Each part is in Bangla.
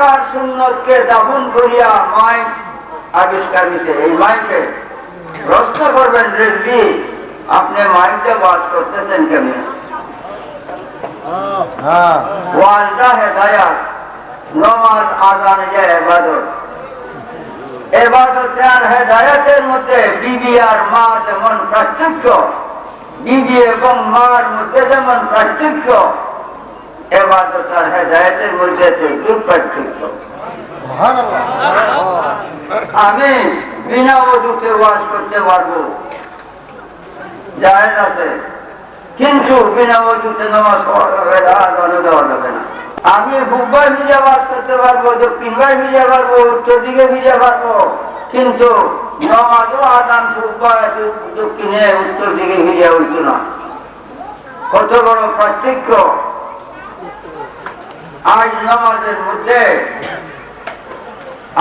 আকার সুন্নতকে দাফন করিয়া মাইক আবিষ্কার হয়েছে। এই মাইকে প্রশ্ন করবেন, রেজবি আপনি মাইকে বাস করতেছেন কেমন? ওয়াজটা হেদায়াত, নামাজ আযান যে ইবাদত, ইবাদত আর হেদায়াতের মধ্যে বিবি আর মা যেমন পার্থক্য, বিবি এবং মার মধ্যে যেমন পার্থক্য, ইবাদত আর হেদায়াতের মধ্যে খুব পার্থক্য। আমি বিনা ওযুতে ওয়াজ করতে পারবো, জায়েজ আছে, কিন্তু বিনা ওযুতে নামাজ পড়া দেওয়া যাবে না। আমি বুকবার ভিজে ওয়াজ করতে পারবো, দক্ষিণবার ভিজে পারবো, উত্তর দিকে ভিজে পারবো, কিন্তু নামাজও আদান বুকবার দক্ষিণে উত্তর দিকে ভিজে উঠতো না। কত বড় পার্থক্য! আজ নামাজের মধ্যে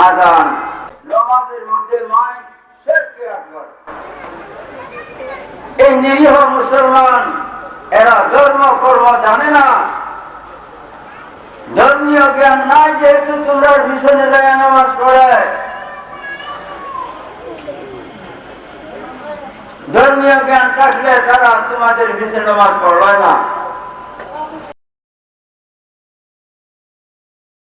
আযান, নামাজের মধ্যে মাইক, শিরকে আকবার। এই নিরীহ মুসলমান এরা ধর্ম কর্ম জানে না, ধর্মীয় জ্ঞান নাই, যেহেতু তোমরা পিছনে যায় নামাজ পড়ে। ধর্মীয় জ্ঞান থাকলে তারা তোমাদের পিছনে নামাজ পড়বে না।